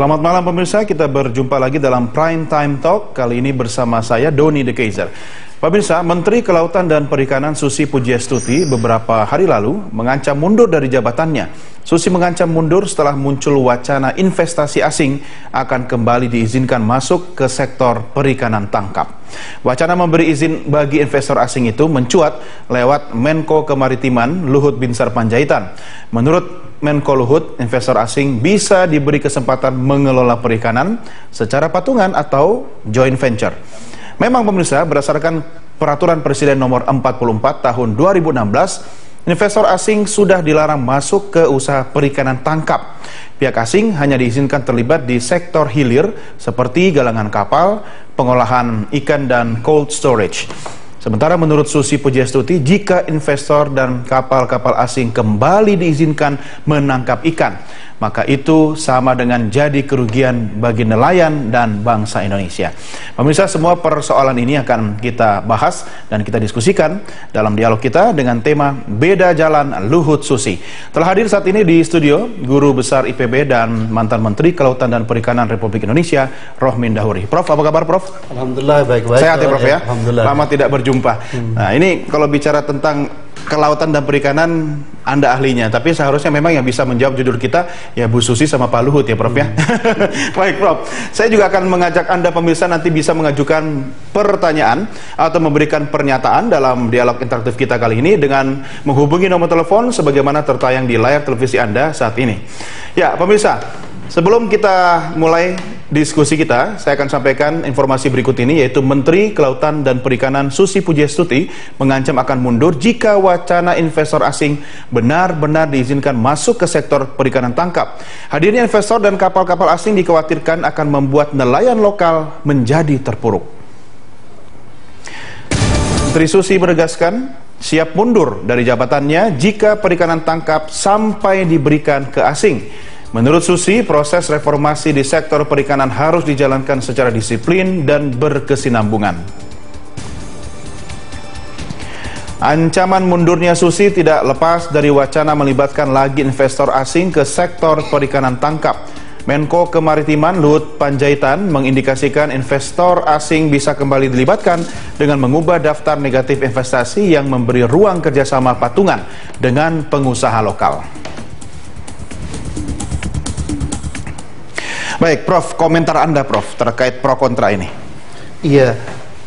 Selamat malam pemirsa, kita berjumpa lagi dalam Prime Time Talk. Kali ini bersama saya, Doni De Keizer. Pemirsa, Menteri Kelautan dan Perikanan Susi Pujiastuti beberapa hari lalu mengancam mundur dari jabatannya. Susi mengancam mundur setelah muncul wacana investasi asing akan kembali diizinkan masuk ke sektor perikanan tangkap. Wacana memberi izin bagi investor asing itu mencuat lewat Menko Kemaritiman Luhut Binsar Panjaitan. Menurut Menko Luhut, investor asing bisa diberi kesempatan mengelola perikanan secara patungan atau joint venture. Memang pemirsa, berdasarkan Peraturan Presiden Nomor 44 Tahun 2016, investor asing sudah dilarang masuk ke usaha perikanan tangkap. Pihak asing hanya diizinkan terlibat di sektor hilir seperti galangan kapal, pengolahan ikan, dan cold storage. Sementara menurut Susi Pujiastuti, jika investor dan kapal-kapal asing kembali diizinkan menangkap ikan, maka itu sama dengan jadi kerugian bagi nelayan dan bangsa Indonesia. Pemirsa, semua persoalan ini akan kita bahas dan kita diskusikan dalam dialog kita dengan tema Beda Jalan Luhut Susi. Telah hadir saat ini di studio Guru Besar IPB dan mantan Menteri Kelautan dan Perikanan Republik Indonesia, Rohmin Dahuri. Prof, apa kabar Prof? Alhamdulillah, baik-baik. Sehat ya Prof ya? Alhamdulillah. Lama tidak berjumpa. Nah, ini kalau bicara tentang kelautan dan perikanan, Anda ahlinya, tapi seharusnya memang yang bisa menjawab judul kita ya Bu Susi sama Pak Luhut ya Prof ya. Baik Prof, saya juga akan mengajak Anda pemirsa nanti bisa mengajukan pertanyaan atau memberikan pernyataan dalam dialog interaktif kita kali ini dengan menghubungi nomor telepon sebagaimana tertayang di layar televisi Anda saat ini. Ya pemirsa, sebelum kita mulai diskusi kita, saya akan sampaikan informasi berikut ini, yaitu Menteri Kelautan dan Perikanan Susi Pujiastuti mengancam akan mundur jika wacana investor asing benar-benar diizinkan masuk ke sektor perikanan tangkap. Hadirnya investor dan kapal-kapal asing dikhawatirkan akan membuat nelayan lokal menjadi terpuruk. Menteri Susi menegaskan siap mundur dari jabatannya jika perikanan tangkap sampai diberikan ke asing. Menurut Susi, proses reformasi di sektor perikanan harus dijalankan secara disiplin dan berkesinambungan. Ancaman mundurnya Susi tidak lepas dari wacana melibatkan lagi investor asing ke sektor perikanan tangkap. Menko Kemaritiman Luhut Panjaitan mengindikasikan investor asing bisa kembali dilibatkan dengan mengubah daftar negatif investasi yang memberi ruang kerjasama patungan dengan pengusaha lokal. Baik, Prof, komentar Anda, Prof, terkait pro kontra ini. Iya,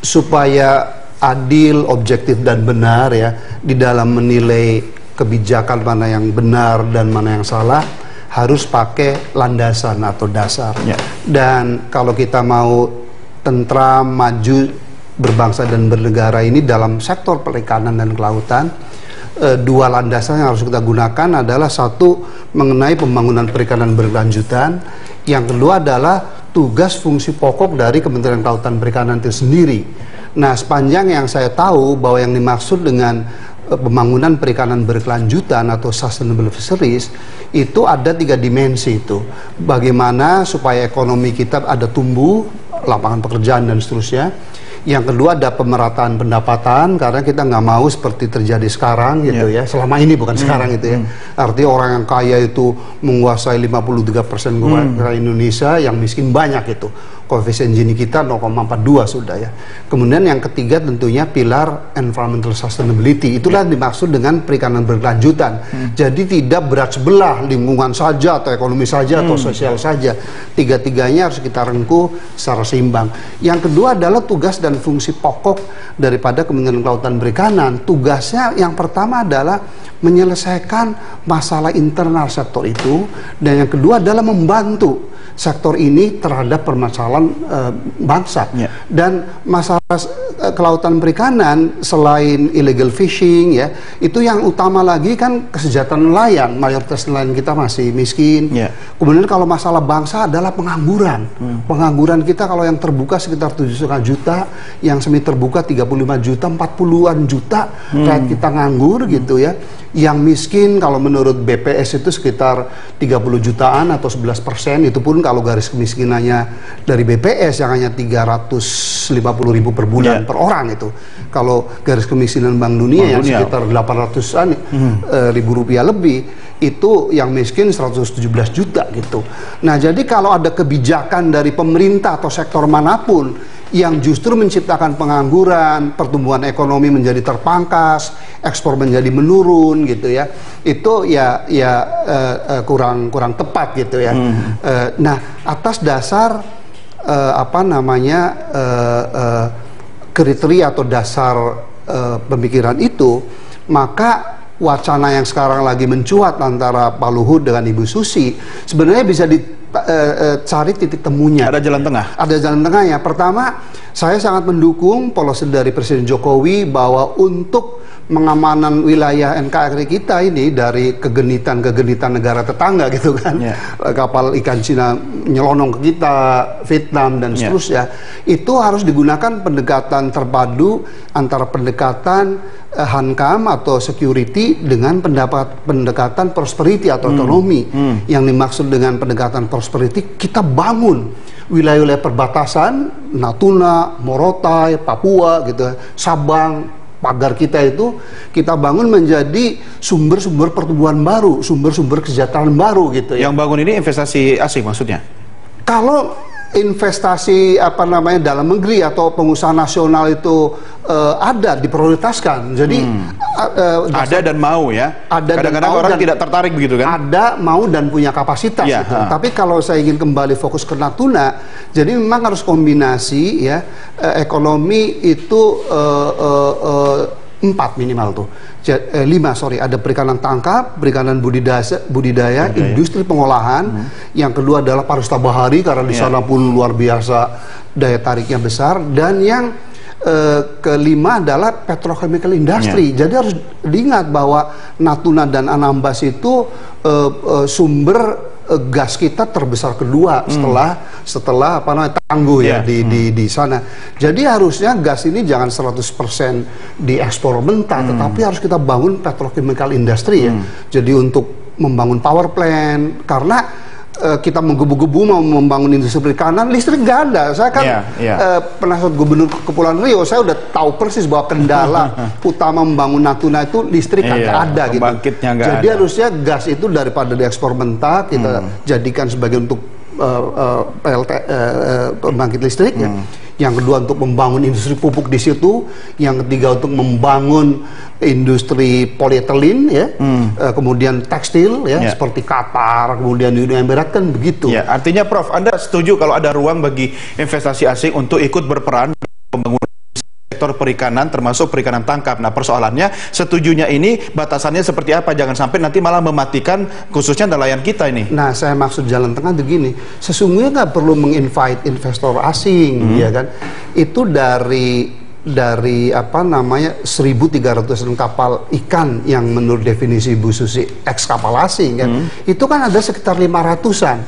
supaya adil, objektif, dan benar ya, di dalam menilai kebijakan mana yang benar dan mana yang salah, harus pakai landasan atau dasar. Ya. Dan kalau kita mau tentram, maju, berbangsa dan bernegara ini dalam sektor perikanan dan kelautan, dua landasan yang harus kita gunakan adalah satu, mengenai pembangunan perikanan berkelanjutan. Yang kedua adalah tugas fungsi pokok dari Kementerian Kelautan Perikanan itu sendiri. Nah, sepanjang yang saya tahu bahwa yang dimaksud dengan pembangunan perikanan berkelanjutan atau sustainable fisheries itu ada 3 dimensi itu. Bagaimana supaya ekonomi kita ada tumbuh, lapangan pekerjaan dan seterusnya. Yang kedua ada pemerataan pendapatan, karena kita nggak mau seperti terjadi sekarang gitu ya. Selama ini bukan sekarang gitu ya. Artinya orang yang kaya itu menguasai 53% Indonesia, yang miskin banyak itu. Koefisien Gini kita 0,42 sudah ya. Kemudian yang ketiga tentunya pilar environmental sustainability. Itulah dimaksud dengan perikanan berkelanjutan. Jadi tidak berat sebelah, lingkungan saja atau ekonomi saja atau sosial saja. Tiga-tiganya harus kita rengkuh secara seimbang. Yang kedua adalah tugas dan fungsi pokok daripada Kementerian Kelautan Perikanan. Tugasnya yang pertama adalah menyelesaikan masalah internal sektor itu, dan yang kedua adalah membantu sektor ini terhadap permasalahan bangsa. Dan masalah kelautan perikanan selain illegal fishing ya, itu yang utama lagi kan kesejahteraan nelayan. Mayoritas nelayan kita masih miskin. Kemudian kalau masalah bangsa adalah pengangguran. Pengangguran kita kalau yang terbuka sekitar 7,5 juta, yang semi terbuka 35 juta, 40-an juta rakyat kita nganggur gitu ya. Yang miskin kalau menurut BPS itu sekitar 30 jutaan atau 11%, itu pun kalau garis kemiskinannya dari BPS yang hanya 350.000 per bulan per orang itu. Kalau garis kemiskinan Bank Dunia yang sekitar 800-an ribu rupiah lebih, itu yang miskin 117 juta gitu. Nah, jadi kalau ada kebijakan dari pemerintah atau sektor manapun yang justru menciptakan pengangguran, pertumbuhan ekonomi menjadi terpangkas, ekspor menjadi menurun gitu ya, itu kurang tepat gitu ya. Nah, atas dasar kriteria atau dasar pemikiran itu, maka wacana yang sekarang lagi mencuat antara Pak Luhut dengan Ibu Susi sebenarnya bisa cari titik temunya. Ada jalan tengah. Ada jalan tengahnya. Pertama, saya sangat mendukung policy dari Presiden Jokowi bahwa untuk pengamanan wilayah NKRI kita ini dari kegenitan negara tetangga gitu kan, kapal ikan Cina nyelonong ke kita, Vietnam dan seterusnya, itu harus digunakan pendekatan terpadu antara pendekatan Hankam atau security dengan pendekatan prosperity atau ekonomi. Yang dimaksud dengan pendekatan prosperity, kita bangun wilayah-wilayah perbatasan, Natuna, Morotai, Papua gitu, Sabang, pagar kita itu kita bangun menjadi sumber-sumber pertumbuhan baru, sumber-sumber kesejahteraan baru gitu ya. Yang bangun ini investasi asing maksudnya? Kalau investasi dalam negeri atau pengusaha nasional itu ada diprioritaskan. Jadi ada dan mau ya. Kadang-kadang orang tidak tertarik begitu kan? Ada, mau dan punya kapasitas. Gitu. Tapi kalau saya ingin kembali fokus ke Natuna, jadi memang harus kombinasi ya, ekonomi itu 4 minimal tuh. 5 ada perikanan tangkap, perikanan budidaya, industri pengolahan. Yang kedua adalah pariwisata bahari karena di sana pun luar biasa daya tariknya besar, dan yang kelima adalah petrochemical industry. Jadi harus diingat bahwa Natuna dan Anambas itu sumber gas kita terbesar kedua setelah Tangguh ya di sana. Jadi harusnya gas ini jangan 100% diekspor mentah, tetapi harus kita bangun petrochemical industry ya. Jadi untuk membangun power plant, karena kita menggebu-gebu mau membangun industri perikanan, listrik nggak ada. Saya kan penasihat gubernur Kepulauan Riau, saya udah tahu persis bahwa kendala utama membangun Natuna itu listrik nggak ada gitu. Jadi harusnya gas itu daripada diekspor mentah, kita jadikan sebagai untuk pembangkit listrik. Yang kedua untuk membangun industri pupuk di situ, yang ketiga untuk membangun industri polietilen ya, kemudian tekstil ya, seperti Qatar, kemudian Uni Emirat kan begitu. Ya, artinya Prof, Anda setuju kalau ada ruang bagi investasi asing untuk ikut berperan pembangunan sektor perikanan, termasuk perikanan tangkap. Nah, persoalannya setujunya ini batasannya seperti apa? Jangan sampai nanti malah mematikan khususnya nelayan kita ini. Nah, saya maksud jalan tengah begini, sesungguhnya nggak perlu menginvite investor asing, ya kan? Itu dari 1.300 kapal ikan yang menurut definisi Bu Susi eks kapal asing kan, itu kan ada sekitar 500-an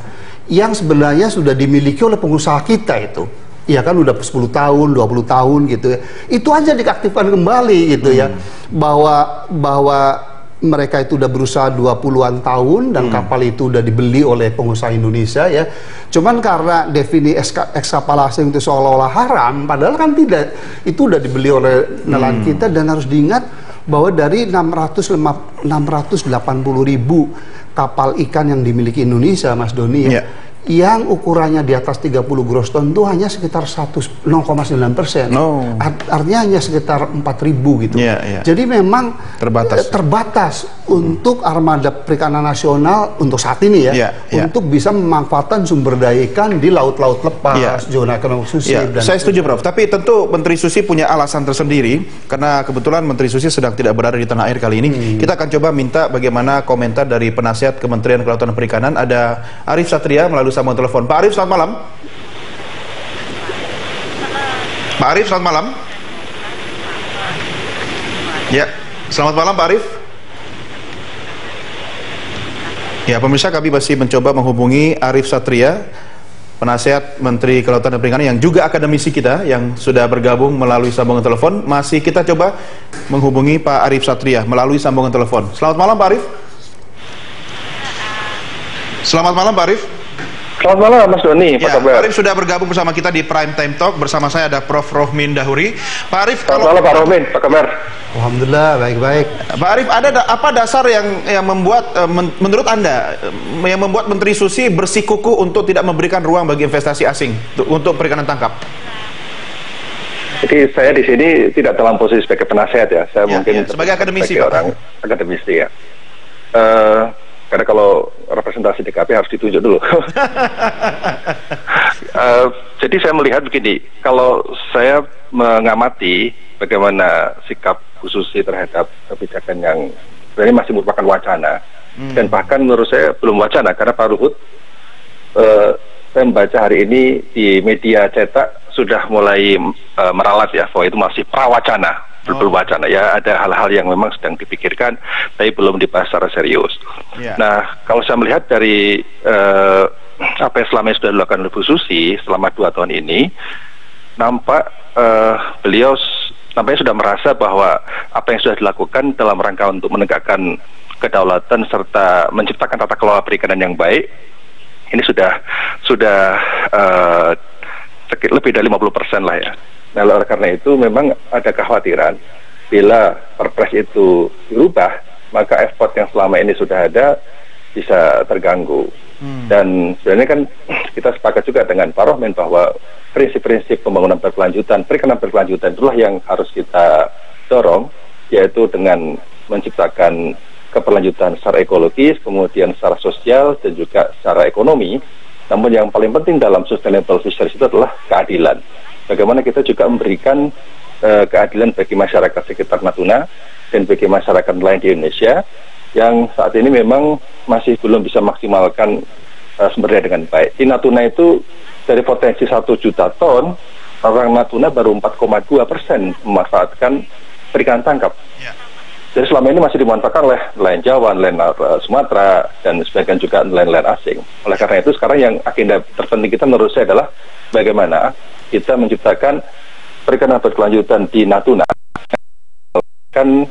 yang sebenarnya sudah dimiliki oleh pengusaha kita itu. Ya kan udah 10 tahun, 20 tahun gitu ya. Itu aja diaktifkan kembali gitu ya. Bahwa mereka itu udah berusaha 20-an tahun dan kapal itu udah dibeli oleh pengusaha Indonesia ya. Cuman karena definisi eks kapal asing itu seolah-olah haram, padahal kan tidak. Itu udah dibeli oleh nelayan kita, dan harus diingat bahwa dari 680.000 kapal ikan yang dimiliki Indonesia, Mas Doni ya. Yang ukurannya di atas 30 gross ton itu hanya sekitar 0,9%. Artinya hanya sekitar 4.000 gitu. Jadi memang terbatas untuk armada perikanan nasional untuk saat ini ya, untuk bisa memanfaatkan sumber daya ikan di laut-laut lepas, zona ekonomi eksklusif. Saya setuju Prof, tapi tentu Menteri Susi punya alasan tersendiri, karena kebetulan Menteri Susi sedang tidak berada di tanah air kali ini. Kita akan coba minta bagaimana komentar dari penasihat Kementerian Kelautan dan Perikanan. Ada Arief Satria melalui sambungan telepon. Pak Arief, selamat malam. Pak Arief, selamat malam. Ya, selamat malam Pak Arief. Ya, pemirsa, kami masih mencoba menghubungi Arief Satria, penasihat Menteri Kelautan dan Perikanan yang juga akademisi kita yang sudah bergabung melalui sambungan telepon. Masih kita coba menghubungi Pak Arief Satria melalui sambungan telepon. Selamat malam Pak Arief. Selamat malam Pak Arief. Selamat malam Mas Doni, apa Ya, kabar? Pak Arif sudah bergabung bersama kita di Prime Time Talk. Bersama saya ada Prof. Rohmin Dahuri. Pak Arif, Selamat malam Pak Rohmin, apa kabar? Alhamdulillah baik-baik. Pak Arif, apa dasar yang membuat menurut Anda yang membuat Menteri Susi bersikukuh untuk tidak memberikan ruang bagi investasi asing untuk perikanan tangkap? Jadi saya di sini tidak dalam posisi sebagai penasehat ya, saya mungkin sebagai akademisi, sebagai Pak. orang akademisi ya. Karena kalau representasi DKP harus ditunjuk dulu. Jadi saya melihat begini, kalau saya mengamati bagaimana sikap Bu Susi terhadap kebijakan yang sebenarnya masih merupakan wacana, dan bahkan menurut saya belum wacana, karena Pak Luhut, saya membaca hari ini di media cetak sudah mulai meralat ya, bahwa itu masih prawacana. Belum wacana ya, ada hal-hal yang memang sedang dipikirkan tapi belum dibahas secara serius. Nah, kalau saya melihat dari apa yang selama ini sudah dilakukan oleh Bu Susi selama 2 tahun ini, nampak beliau nampaknya sudah merasa bahwa apa yang sudah dilakukan dalam rangka untuk menegakkan kedaulatan serta menciptakan tata kelola perikanan yang baik ini sudah lebih dari 50% lah ya. Nah, oleh karena itu memang ada kekhawatiran bila Perpres itu dirubah, maka ekspor yang selama ini sudah ada bisa terganggu. Dan sebenarnya kan kita sepakat juga dengan Pak Rohmin bahwa prinsip-prinsip pembangunan berkelanjutan, perikanan berkelanjutan itulah yang harus kita dorong, yaitu dengan menciptakan keberlanjutan secara ekologis, kemudian secara sosial, dan juga secara ekonomi. Namun yang paling penting dalam sustainable fisheries itu adalah keadilan. Bagaimana kita juga memberikan keadilan bagi masyarakat sekitar Natuna dan bagi masyarakat lain di Indonesia yang saat ini memang masih belum bisa maksimalkan sumber daya dengan baik. Di Natuna itu dari potensi 1 juta ton, orang Natuna baru 4,2% memanfaatkan perikanan tangkap. Jadi selama ini masih dimanfaatkan oleh nelayan Jawa, nelayan Sumatera, dan sebagian juga nelayan-nelayan asing. Oleh karena itu sekarang yang agenda terpenting kita menurut saya adalah bagaimana kita menciptakan perikanan berkelanjutan di Natuna. Kan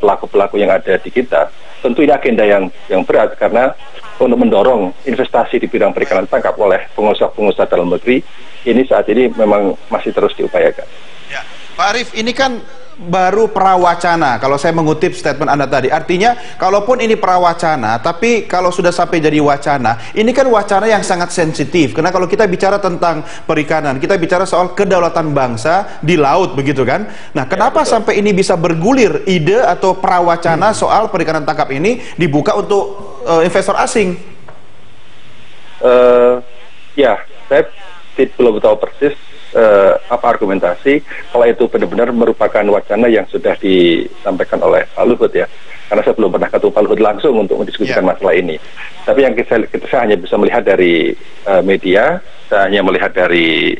pelaku-pelaku yang ada di kita, tentu ini agenda yang berat karena untuk mendorong investasi di bidang perikanan tangkap oleh pengusaha-pengusaha dalam negeri, ini saat ini memang masih terus diupayakan. Ya, Pak Arif, ini kan baru prawacana kalau saya mengutip statement Anda tadi. Artinya kalaupun ini prawacana, tapi kalau sudah sampai jadi wacana, ini kan wacana yang sangat sensitif. Karena kalau kita bicara tentang perikanan, kita bicara soal kedaulatan bangsa di laut, begitu kan? Nah, kenapa sampai ini bisa bergulir ide atau prawacana soal perikanan tangkap ini dibuka untuk investor asing? Ya, saya belum tahu persis apa argumentasi kalau itu benar-benar merupakan wacana yang sudah disampaikan oleh Pak Luhut ya, karena saya belum pernah ketemu Pak Luhut langsung untuk mendiskusikan masalah ini. Tapi yang saya hanya bisa melihat dari media, saya hanya melihat dari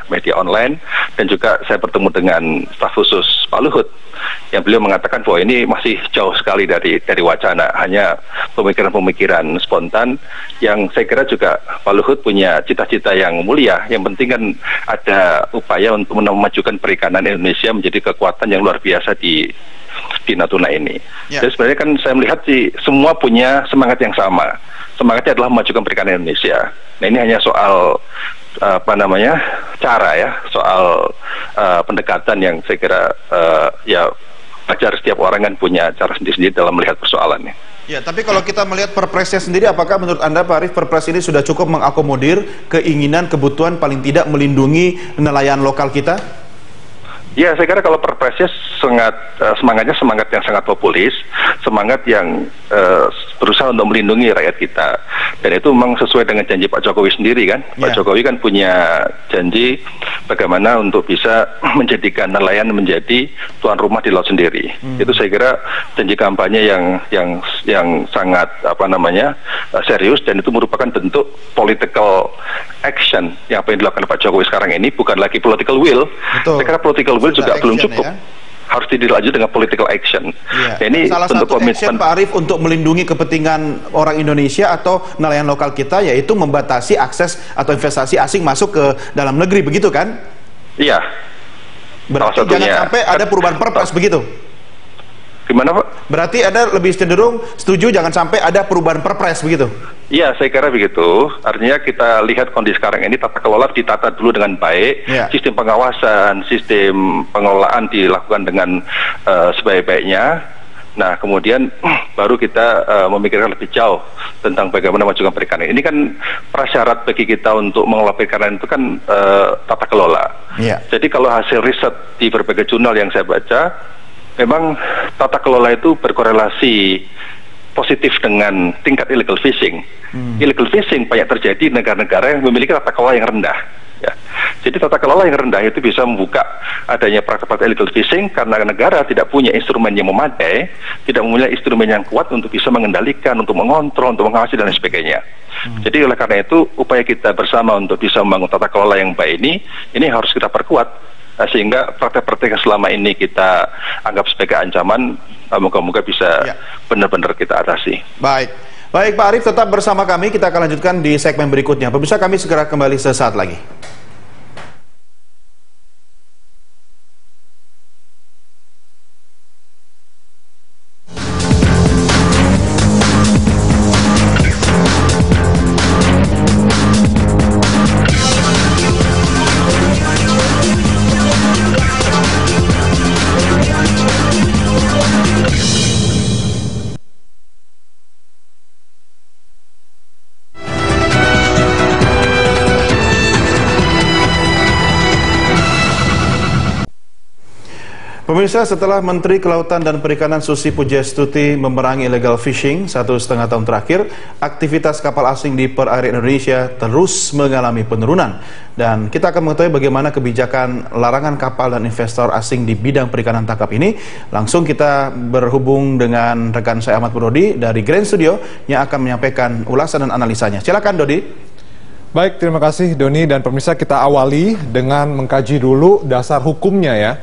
media online, dan juga saya bertemu dengan staf khusus Pak Luhut yang beliau mengatakan bahwa ini masih jauh sekali dari wacana, hanya pemikiran-pemikiran spontan yang saya kira juga Pak Luhut punya cita-cita yang mulia. Yang penting kan ada upaya untuk memajukan perikanan Indonesia menjadi kekuatan yang luar biasa di Natuna ini. Jadi sebenarnya kan saya melihat semua punya semangat yang sama. Semangatnya adalah memajukan perikanan Indonesia. Nah, ini hanya soal cara ya, soal pendekatan yang saya kira ya wajar, setiap orang kan punya cara sendiri-sendiri dalam melihat persoalannya. Ya, tapi kalau kita melihat perpresnya sendiri, apakah menurut Anda Pak Arif, perpres ini sudah cukup mengakomodir keinginan, kebutuhan paling tidak melindungi nelayan lokal kita? Ya, saya kira kalau perpresnya semangatnya semangat yang sangat populis, semangat yang berusaha untuk melindungi rakyat kita, dan itu memang sesuai dengan janji Pak Jokowi sendiri kan. Pak Jokowi kan punya janji bagaimana untuk bisa menjadikan nelayan menjadi tuan rumah di laut sendiri. Itu saya kira janji kampanye yang sangat serius, dan itu merupakan bentuk political action yang apa yang dilakukan Pak Jokowi sekarang ini bukan lagi political will. Betul. Saya kira political will juga belum cukup. Ya? Harus dilanjut dengan political action. Nah, ini salah satu action Pak Arif untuk melindungi kepentingan orang Indonesia atau nelayan lokal kita, yaitu membatasi akses atau investasi asing masuk ke dalam negeri, begitu kan? Iya. Berarti jangan sampai ada perubahan perpres, begitu? Gimana Pak? Berarti Anda lebih cenderung setuju jangan sampai ada perubahan perpres begitu? Iya, saya kira begitu. Artinya kita lihat kondisi sekarang ini tata kelola ditata dulu dengan baik, sistem pengawasan, sistem pengelolaan dilakukan dengan sebaik-baiknya. Nah, kemudian baru kita memikirkan lebih jauh tentang bagaimana memajukan perikanan. Ini kan prasyarat bagi kita untuk mengelola perikanan itu kan tata kelola. Jadi kalau hasil riset di berbagai jurnal yang saya baca, memang tata kelola itu berkorelasi positif dengan tingkat illegal fishing. Illegal fishing banyak terjadi di negara-negara yang memiliki tata kelola yang rendah. Ya. Jadi tata kelola yang rendah itu bisa membuka adanya praktek-praktek illegal fishing karena negara tidak punya instrumen yang memadai, tidak mempunyai instrumen yang kuat untuk bisa mengendalikan, untuk mengontrol, untuk mengawasi dan lain sebagainya. Jadi oleh karena itu upaya kita bersama untuk bisa membangun tata kelola yang baik ini harus kita perkuat. Sehingga praktek-praktek yang selama ini kita anggap sebagai ancaman, moga-moga bisa benar-benar kita atasi. Baik Pak Arief, tetap bersama kami, kita akan lanjutkan di segmen berikutnya. Pemirsa, kami segera kembali sesaat lagi. Pemirsa, setelah Menteri Kelautan dan Perikanan Susi Pujiastuti memerangi illegal fishing 1,5 tahun terakhir, aktivitas kapal asing di perairan Indonesia terus mengalami penurunan. Dan kita akan mengetahui bagaimana kebijakan larangan kapal dan investor asing di bidang perikanan tangkap ini. Langsung kita berhubung dengan rekan saya Ahmad Purwodi dari Grand Studio yang akan menyampaikan ulasan dan analisanya. Silakan Dodi. Baik, terima kasih Doni dan pemirsa, kita awali dengan mengkaji dulu dasar hukumnya ya.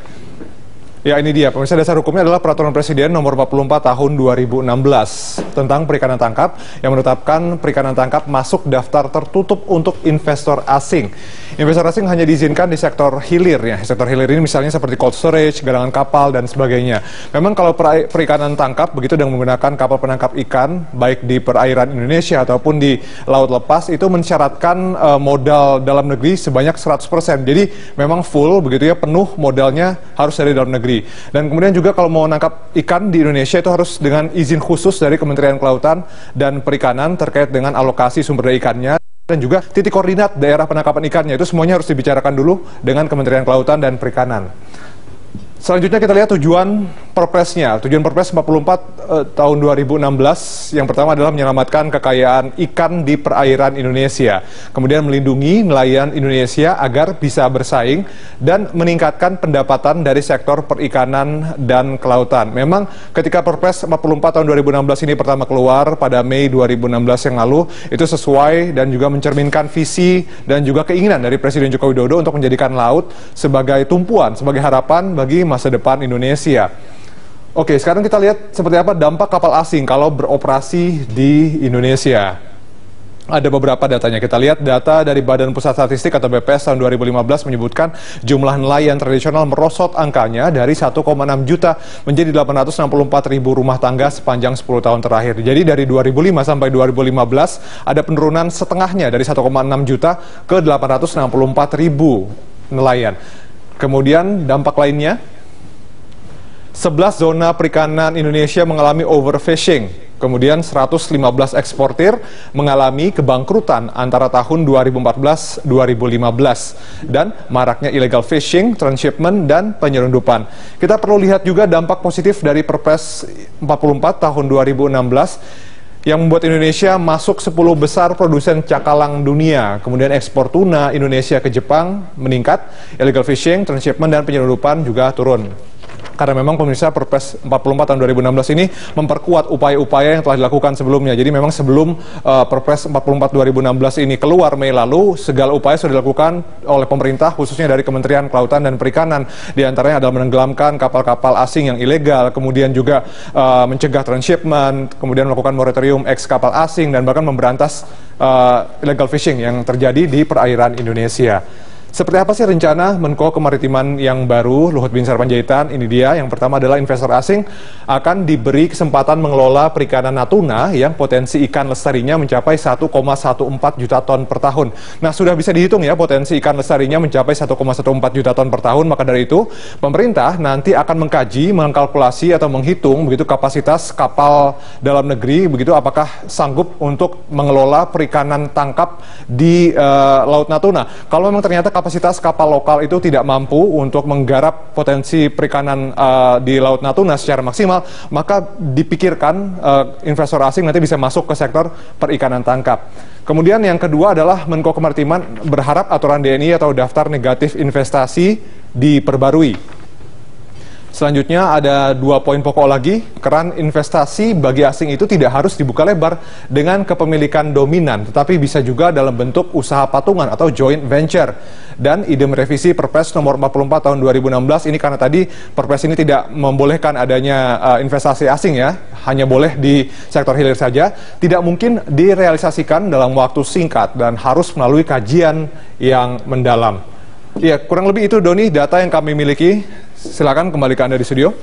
Ya, ini dia, pemirsa, dasar hukumnya adalah Peraturan Presiden Nomor 44 Tahun 2016 tentang perikanan tangkap yang menetapkan perikanan tangkap masuk daftar tertutup untuk investor asing. Investor asing hanya diizinkan di sektor hilir ya. Sektor hilir ini misalnya seperti cold storage, galangan kapal dan sebagainya. Memang kalau perikanan tangkap begitu dengan menggunakan kapal penangkap ikan baik di perairan Indonesia ataupun di laut lepas itu mensyaratkan modal dalam negeri sebanyak 100%. Jadi memang full begitu ya, penuh modalnya harus dari dalam negeri. Dan kemudian juga kalau mau nangkap ikan di Indonesia itu harus dengan izin khusus dari Kementerian Kelautan dan Perikanan terkait dengan alokasi sumber daya ikannya dan juga titik koordinat daerah penangkapan ikannya. Itu semuanya harus dibicarakan dulu dengan Kementerian Kelautan dan Perikanan. Selanjutnya kita lihat tujuan Perpresnya. Tujuan Perpres 44 tahun 2016 yang pertama adalah menyelamatkan kekayaan ikan di perairan Indonesia. Kemudian melindungi nelayan Indonesia agar bisa bersaing dan meningkatkan pendapatan dari sektor perikanan dan kelautan. Memang ketika Perpres 44 tahun 2016 ini pertama keluar pada Mei 2016 yang lalu, itu sesuai dan juga mencerminkan visi dan juga keinginan dari Presiden Joko Widodo untuk menjadikan laut sebagai tumpuan, sebagai harapan bagi masa depan Indonesia. Oke, sekarang kita lihat seperti apa dampak kapal asing kalau beroperasi di Indonesia. Ada beberapa datanya. Kita lihat data dari Badan Pusat Statistik atau BPS tahun 2015 menyebutkan jumlah nelayan tradisional merosot angkanya dari 1,6 juta menjadi 864 ribu rumah tangga sepanjang 10 tahun terakhir. Jadi dari 2005 sampai 2015 ada penurunan setengahnya dari 1,6 juta ke 864 ribu nelayan. Kemudian dampak lainnya, 11 zona perikanan Indonesia mengalami overfishing. Kemudian 115 eksportir mengalami kebangkrutan antara tahun 2014-2015. Dan maraknya illegal fishing, transshipment, dan penyelundupan. Kita perlu lihat juga dampak positif dari Perpres 44 tahun 2016 yang membuat Indonesia masuk 10 besar produsen cakalang dunia. Kemudian ekspor tuna Indonesia ke Jepang meningkat, illegal fishing, transshipment, dan penyelundupan juga turun. Karena memang pemirsa Perpres 44 tahun 2016 ini memperkuat upaya-upaya yang telah dilakukan sebelumnya. Jadi memang sebelum Perpres 44 2016 ini keluar Mei lalu, segala upaya sudah dilakukan oleh pemerintah khususnya dari Kementerian Kelautan dan Perikanan. Di antaranya adalah menenggelamkan kapal-kapal asing yang ilegal, kemudian juga mencegah transshipment, kemudian melakukan moratorium eks kapal asing dan bahkan memberantas illegal fishing yang terjadi di perairan Indonesia. Seperti apa sih rencana Menko Kemaritiman yang baru, Luhut Binsar Panjaitan? Ini dia, yang pertama adalah investor asing akan diberi kesempatan mengelola perikanan Natuna yang potensi ikan lestarinya mencapai 1,14 juta ton per tahun. Nah, sudah bisa dihitung ya, potensi ikan lestarinya mencapai 1,14 juta ton per tahun. Maka dari itu, pemerintah nanti akan mengkaji, mengkalkulasi atau menghitung begitu kapasitas kapal dalam negeri, begitu apakah sanggup untuk mengelola perikanan tangkap di Laut Natuna. Kalau memang ternyata kapasitas kapal lokal itu tidak mampu untuk menggarap potensi perikanan di Laut Natuna secara maksimal, maka dipikirkan investor asing nanti bisa masuk ke sektor perikanan tangkap. Kemudian yang kedua adalah Menko Kemaritiman berharap aturan DNI atau daftar negatif investasi diperbarui. Selanjutnya ada 2 poin pokok lagi, keran investasi bagi asing itu tidak harus dibuka lebar dengan kepemilikan dominan, tetapi bisa juga dalam bentuk usaha patungan atau joint venture. Dan ide merevisi Perpres nomor 44 tahun 2016 ini karena tadi Perpres ini tidak membolehkan adanya investasi asing ya, hanya boleh di sektor hilir saja, tidak mungkin direalisasikan dalam waktu singkat dan harus melalui kajian yang mendalam. Ya, kurang lebih itu Doni data yang kami miliki. Silakan kembali ke Anda di studio.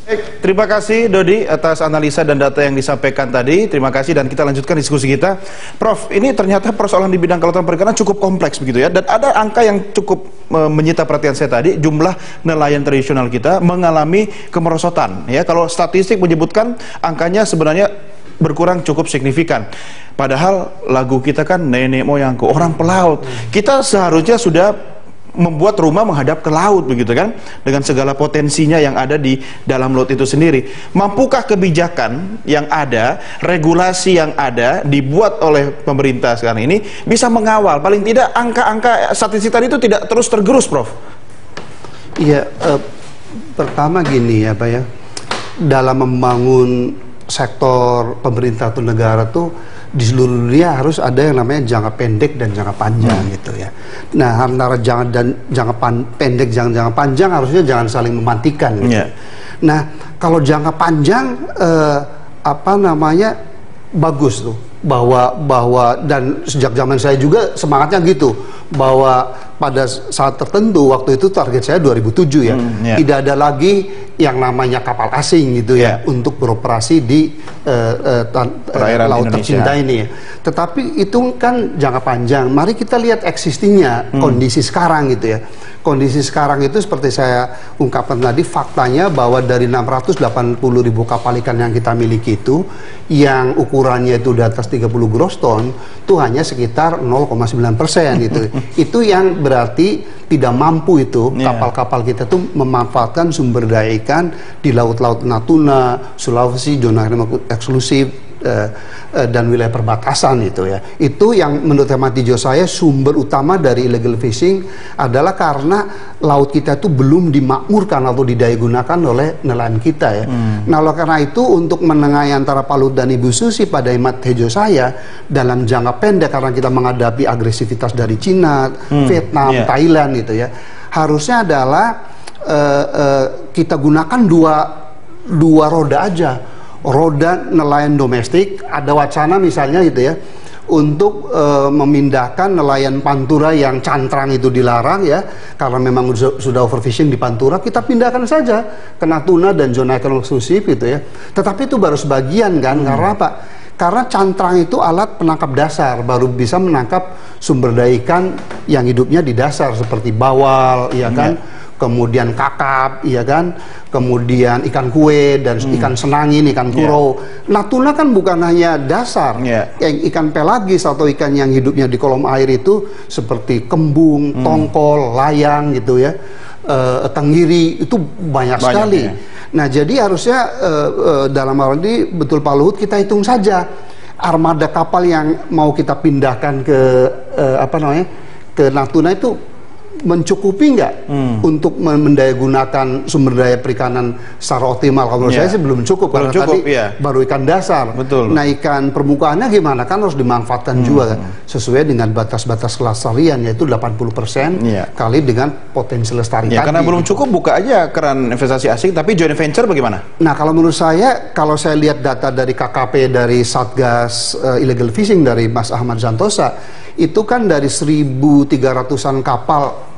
Baik, terima kasih Dodi atas analisa dan data yang disampaikan tadi. Terima kasih dan kita lanjutkan diskusi kita. Prof, ini ternyata persoalan di bidang kelautan perikanan cukup kompleks begitu ya. Dan ada angka yang cukup menyita perhatian saya tadi, jumlah nelayan tradisional kita mengalami kemerosotan. Ya, kalau statistik menyebutkan angkanya sebenarnya berkurang cukup signifikan. Padahal lagu kita kan nenek moyangku, orang pelaut. Kita seharusnya sudah membuat rumah menghadap ke laut begitu kan, dengan segala potensinya yang ada di dalam laut itu sendiri. Mampukah kebijakan yang ada, regulasi yang ada dibuat oleh pemerintah sekarang ini bisa mengawal paling tidak angka-angka statistik tadi itu tidak terus tergerus, Prof? Iya, pertama gini ya Pak ya, dalam membangun sektor pemerintah atau negara tuh di seluruh dunia harus ada yang namanya jangka pendek dan jangka panjang gitu ya. Nah, antara jangka pendek dan jangka panjang harusnya jangan saling mematikan gitu. Yeah. Nah, kalau jangka panjang bagus tuh bahwa dan sejak zaman saya juga semangatnya gitu, bahwa pada saat tertentu waktu itu target saya 2007 ya. Tidak ada lagi yang namanya kapal asing gitu ya untuk beroperasi di laut tercinta ini ya. Tetapi itu kan jangka panjang. Mari kita lihat existingnya kondisi sekarang gitu ya. Kondisi sekarang itu seperti saya ungkapkan tadi, faktanya bahwa dari 680.000 kapal ikan yang kita miliki itu, yang ukurannya itu di atas 30 gross ton, itu hanya sekitar 0,9% gitu. Itu yang berarti tidak mampu itu kapal-kapal kita tuh memanfaatkan sumber daya ikan di laut-laut Natuna, Sulawesi, zona eksklusif, dan wilayah perbatasan itu ya. Itu yang menurut hemat hijau saya sumber utama dari illegal fishing adalah karena laut kita itu belum dimakmurkan atau didaya gunakan oleh nelayan kita ya. Nah, oleh karena itu untuk menengahi antara Palut dan Ibu Susi pada hemat hijau saya dalam jangka pendek, karena kita menghadapi agresivitas dari Cina, Vietnam, Thailand gitu ya, harusnya adalah kita gunakan dua roda aja. Roda nelayan domestik, ada wacana misalnya gitu ya, untuk memindahkan nelayan pantura yang cantrang itu dilarang ya, karena memang sudah overfishing di pantura, kita pindahkan saja ke Natuna dan zona ekonomi eksklusif gitu ya. Tetapi itu baru sebagian kan, karena apa? Karena cantrang itu alat penangkap dasar, baru bisa menangkap sumber daya ikan yang hidupnya di dasar seperti bawal, ya kan? Kemudian kakap, ya kan, kemudian ikan kue dan ikan senangin, ikan kuro. Natuna kan bukan hanya dasar, ikan pelagis atau ikan yang hidupnya di kolom air itu seperti kembung, tongkol, layang gitu ya, tenggiri itu banyak sekali. Nah, jadi harusnya dalam hal ini betul Pak Luhut kita hitung saja armada kapal yang mau kita pindahkan ke ke Natuna itu mencukupi nggak untuk mendayagunakan sumber daya perikanan secara optimal? Kalau menurut saya sih belum cukup, karena tadi baru ikan dasar. Betul. Nah, ikan permukaannya gimana? Kan harus dimanfaatkan juga kan? Sesuai dengan batas-batas kelestarian, yaitu 80% kali dengan potensi lestari tadi. Karena belum cukup, buka aja keran investasi asing, tapi joint venture bagaimana? Nah, kalau menurut saya, kalau saya lihat data dari KKP, dari Satgas Illegal Fishing dari Mas Ahmad Santosa, itu kan dari 1.300-an kapal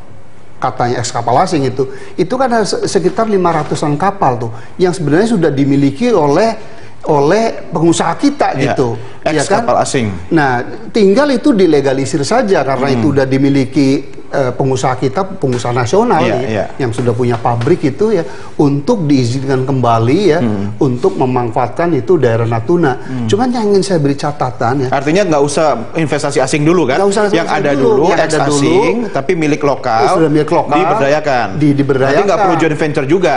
katanya eks kapal asing itu kan ada sekitar 500-an kapal tuh yang sebenarnya sudah dimiliki oleh pengusaha kita gitu, eks kapal asing. Nah, tinggal itu dilegalisir saja karena itu udah dimiliki pengusaha kita, pengusaha nasional yang sudah punya pabrik itu ya, untuk diizinkan kembali ya untuk memanfaatkan itu daerah Natuna. Cuman yang ingin saya beri catatan ya. Artinya nggak usah investasi asing dulu kan? Yang ada dulu eks asing, tapi milik lokal, sudah milik lokal, diberdayakan. Diberdayakan. Nanti nggak perlu joint venture juga.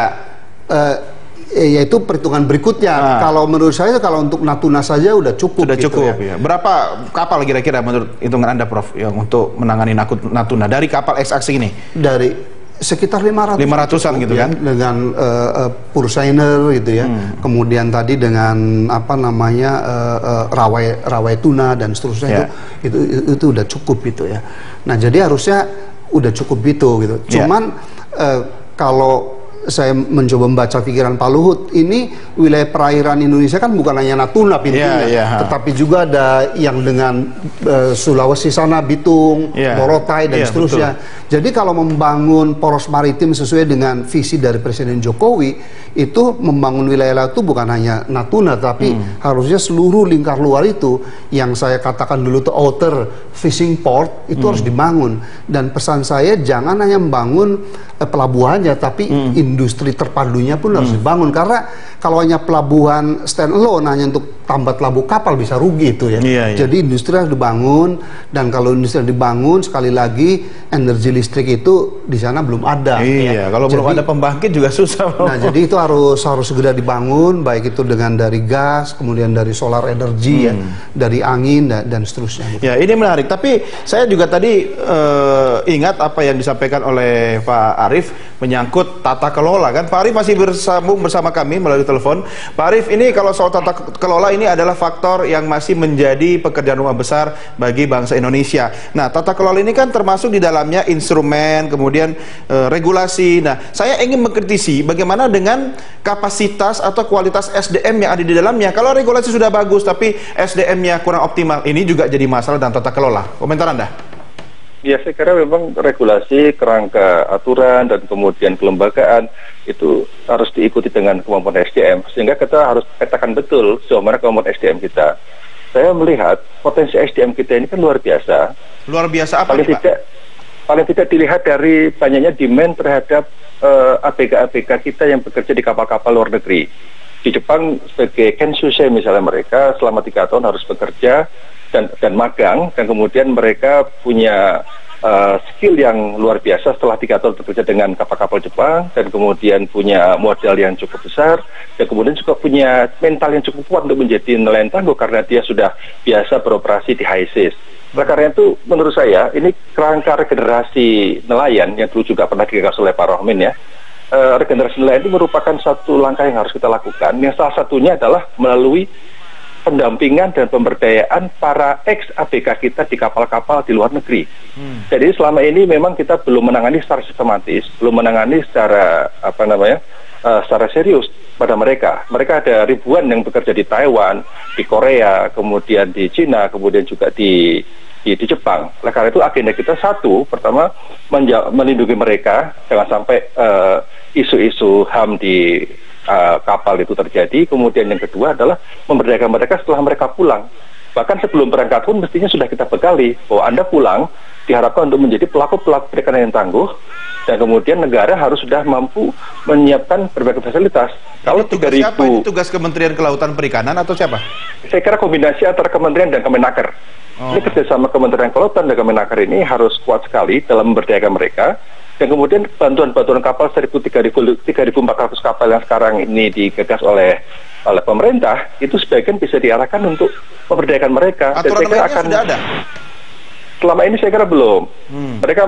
Yaitu perhitungan berikutnya. Kalau menurut saya kalau untuk Natuna saja udah cukup. Sudah gitu cukup ya. Berapa kapal kira-kira menurut hitungan Anda, Prof, yang untuk menangani Natuna dari kapal eks asing ini? Dari sekitar 500-an gitu kan, dengan purseiner gitu ya. Kemudian tadi dengan apa namanya rawai tuna dan seterusnya itu udah cukup gitu ya. Nah, jadi harusnya udah cukup gitu. Cuman kalau saya mencoba membaca pikiran Pak Luhut, ini wilayah perairan Indonesia kan bukan hanya Natuna pintunya, tetapi juga ada yang dengan Sulawesi sana, Bitung, Morotai dan seterusnya. Jadi kalau membangun poros maritim sesuai dengan visi dari Presiden Jokowi, itu membangun wilayah laut itu bukan hanya Natuna, tapi harusnya seluruh lingkar luar itu yang saya katakan dulu itu outer fishing port itu harus dibangun. Dan pesan saya jangan hanya membangun pelabuhannya, tapi industri terpadunya pun harus dibangun, karena kalau hanya pelabuhan stand alone hanya untuk tambat labu kapal bisa rugi itu ya. Jadi industri harus dibangun, dan kalau industri dibangun sekali lagi energi listrik itu di sana belum ada. Kalau belum ada pembangkit juga susah. Nah, jadi itu harus segera dibangun, baik itu dengan dari gas, kemudian dari solar energy ya, dari angin dan seterusnya. Ya, ini menarik. Tapi saya juga tadi ingat apa yang disampaikan oleh Pak Arief menyangkut tata kelola kan. Pak Arief masih bersambung bersama kami melalui telepon. Pak Arief, ini kalau soal tata kelola ini adalah faktor yang masih menjadi pekerjaan rumah besar bagi bangsa Indonesia. Nah, tata kelola ini kan termasuk di dalamnya instrumen, kemudian regulasi. Nah, saya ingin mengkritisi bagaimana dengan kapasitas atau kualitas SDM yang ada di dalamnya. Kalau regulasi sudah bagus tapi SDM-nya kurang optimal, ini juga jadi masalah dalam tata kelola. Komentar Anda? Ya, saya kira memang regulasi, kerangka aturan, dan kemudian kelembagaan itu harus diikuti dengan kemampuan SDM, sehingga kita harus petakan betul sejauh mana kemampuan SDM kita. Saya melihat potensi SDM kita ini kan luar biasa. Luar biasa apa nih, Pak? Paling tidak dilihat dari banyaknya demand terhadap ABK-ABK kita yang bekerja di kapal-kapal luar negeri. Di Jepang sebagai Kensusei misalnya, mereka selama 3 tahun harus bekerja dan magang, dan kemudian mereka punya skill yang luar biasa setelah 3 tahun bekerja dengan kapal-kapal Jepang, dan kemudian punya modal yang cukup besar, dan kemudian juga punya mental yang cukup kuat untuk menjadi nelayan tangguh karena dia sudah biasa beroperasi di high seas. Karena itu menurut saya ini kerangka regenerasi nelayan yang dulu juga pernah digagas oleh Pak Rohmin ya. Regenerasi nelayan itu merupakan satu langkah yang harus kita lakukan, yang salah satunya adalah melalui pendampingan dan pemberdayaan para ex-ABK kita di kapal-kapal di luar negeri. Jadi selama ini memang kita belum menangani secara sistematis, belum menangani secara secara serius pada mereka. Mereka ada ribuan yang bekerja di Taiwan, di Korea, kemudian di Cina, kemudian juga di Jepang. Oleh karena itu agenda kita satu, pertama melindungi mereka jangan sampai isu-isu HAM di kapal itu terjadi. Kemudian yang kedua adalah memberdayakan mereka setelah mereka pulang. Bahkan sebelum berangkat pun mestinya sudah kita bekali bahwa Anda pulang diharapkan untuk menjadi pelaku-pelaku perikanan yang tangguh, dan kemudian negara harus sudah mampu menyiapkan berbagai fasilitas. Kalau 3.000, siapa ini tugas Kementerian Kelautan Perikanan atau siapa? Saya kira kombinasi antara Kementerian dan Kemenaker. Ini kerjasama Kementerian Kelautan dan Kemenaker ini harus kuat sekali dalam memberdayakan mereka. Dan kemudian bantuan-bantuan kapal 3.400 kapal yang sekarang ini digagas oleh pemerintah, itu sebagian bisa diarahkan untuk memberdayakan mereka. Aturan mainnya sudah ada? Selama ini saya kira belum. Mereka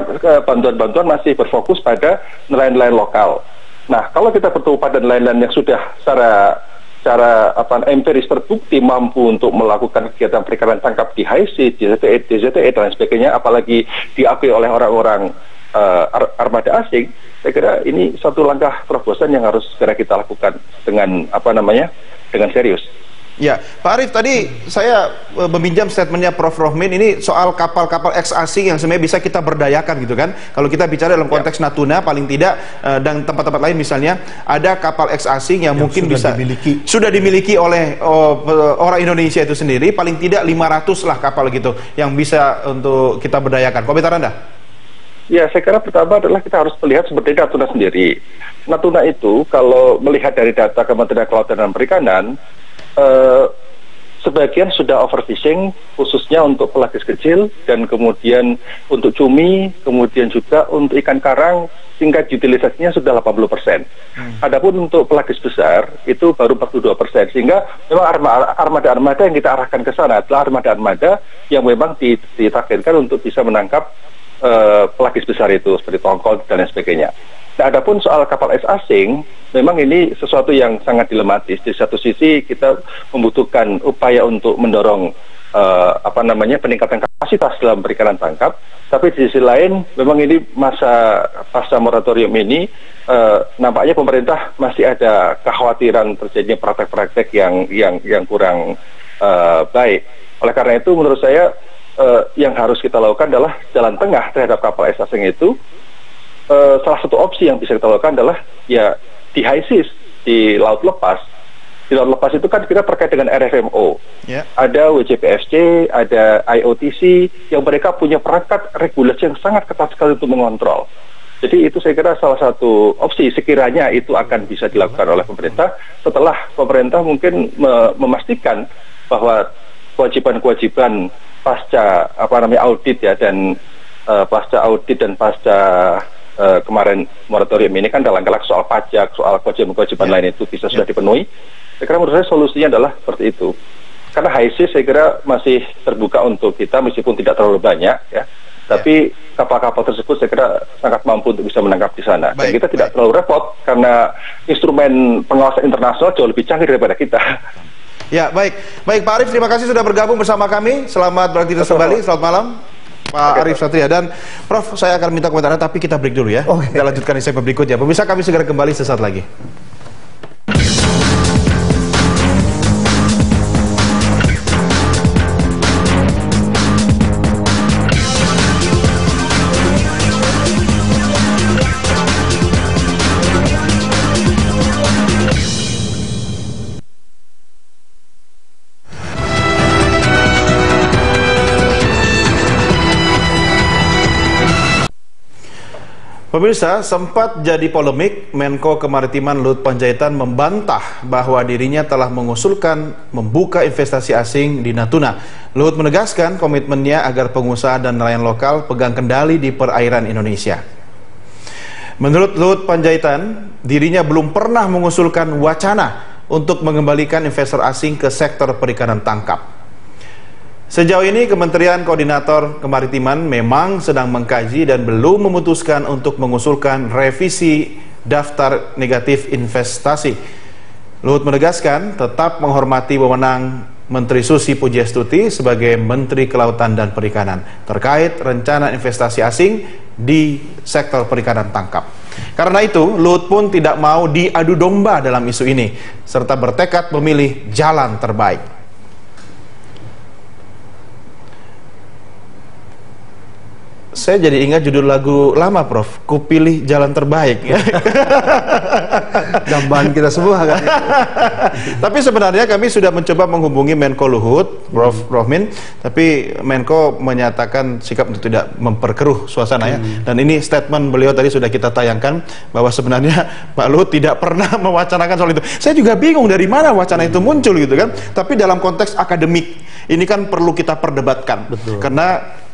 bantuan-bantuan masih berfokus pada nelayan-nelayan lokal. Nah, kalau kita bertemu pada nelayan-nelayan yang sudah secara empiris terbukti mampu untuk melakukan kegiatan perikanan tangkap di high sea, DZTE dan sebagainya, apalagi diakui oleh orang-orang armada asing, saya kira ini satu langkah terobosan yang harus segera kita lakukan dengan dengan serius. Ya, Pak Arief, tadi saya meminjam statementnya Prof. Rohmin ini soal kapal-kapal ex asing yang sebenarnya bisa kita berdayakan gitu kan. Kalau kita bicara dalam konteks Natuna paling tidak dan tempat-tempat lain misalnya ada kapal ex asing yang mungkin sudah dimiliki oleh orang Indonesia itu sendiri, paling tidak 500 lah kapal gitu yang bisa untuk kita berdayakan. Komentar Anda? Ya, saya kira pertama adalah kita harus melihat seperti Natuna sendiri. Natuna itu kalau melihat dari data Kementerian Kelautan dan Perikanan, sebagian sudah overfishing khususnya untuk pelagis kecil dan kemudian untuk cumi, kemudian juga untuk ikan karang tingkat utilisasinya sudah 80%. Adapun untuk pelagis besar itu baru 42%, sehingga memang armada-armada yang kita arahkan ke sana adalah armada-armada yang memang ditargetkan untuk bisa menangkap pelagis besar itu seperti tongkol dan lain sebagainya. Nah, adapun soal kapal es asing, memang ini sesuatu yang sangat dilematis. Di satu sisi kita membutuhkan upaya untuk mendorong peningkatan kapasitas dalam perikanan tangkap, tapi di sisi lain memang ini masa pasca moratorium ini nampaknya pemerintah masih ada kekhawatiran terjadinya praktek-praktek yang kurang baik. Oleh karena itu menurut saya yang harus kita lakukan adalah jalan tengah terhadap kapal es asing itu. Salah satu opsi yang bisa kita lakukan adalah ya di high seas, di laut lepas. Di laut lepas itu kan kita terkait dengan RFMO, ada WJPFC, ada IOTC yang mereka punya perangkat regulasi yang sangat ketat sekali untuk mengontrol. Jadi itu saya kira salah satu opsi sekiranya itu akan bisa dilakukan oleh pemerintah setelah pemerintah mungkin memastikan bahwa kewajiban-kewajiban pasca audit ya dan pasca audit dan pasca kemarin moratorium ini kan dalam galak soal pajak, soal kewajiban-kewajiban lain itu bisa sudah dipenuhi. Saya kira menurut saya solusinya adalah seperti itu. Karena high seas saya kira masih terbuka untuk kita meskipun tidak terlalu banyak ya. Tapi kapal-kapal tersebut saya kira sangat mampu untuk bisa menangkap di sana. Dan kita tidak terlalu repot karena instrumen pengawasan internasional jauh lebih canggih daripada kita. Ya, baik. Baik, Pak Arief, terima kasih sudah bergabung bersama kami. Selamat beraktivitas kembali. Selamat malam, Pak Arief Satria. Dan Prof, saya akan minta komentarnya, tapi kita break dulu ya. Kita lanjutkan di segmen berikutnya. Pemirsa, kami segera kembali sesaat lagi. Pemirsa, sempat jadi polemik, Menko Kemaritiman Luhut Panjaitan membantah bahwa dirinya telah mengusulkan membuka investasi asing di Natuna. Luhut menegaskan komitmennya agar pengusaha dan nelayan lokal pegang kendali di perairan Indonesia. Menurut Luhut Panjaitan, dirinya belum pernah mengusulkan wacana untuk mengembalikan investor asing ke sektor perikanan tangkap. Sejauh ini Kementerian Koordinator Kemaritiman memang sedang mengkaji dan belum memutuskan untuk mengusulkan revisi daftar negatif investasi. Luhut menegaskan tetap menghormati wewenang Menteri Susi Pujiastuti sebagai Menteri Kelautan dan Perikanan terkait rencana investasi asing di sektor perikanan tangkap. Karena itu, Luhut pun tidak mau diadu domba dalam isu ini, serta bertekad memilih jalan terbaik. Saya jadi ingat judul lagu lama, Prof. Kupilih Jalan Terbaik. Dambaan kita semua kan. Tapi sebenarnya kami sudah mencoba menghubungi Menko Luhut, Prof. Rohmin, tapi Menko menyatakan sikap untuk tidak memperkeruh suasana ya. Dan ini statement beliau tadi sudah kita tayangkan bahwa sebenarnya Pak Luhut tidak pernah mewacanakan soal itu. Saya juga bingung dari mana wacana itu muncul gitu kan. Tapi dalam konteks akademik ini kan perlu kita perdebatkan. Betul. Karena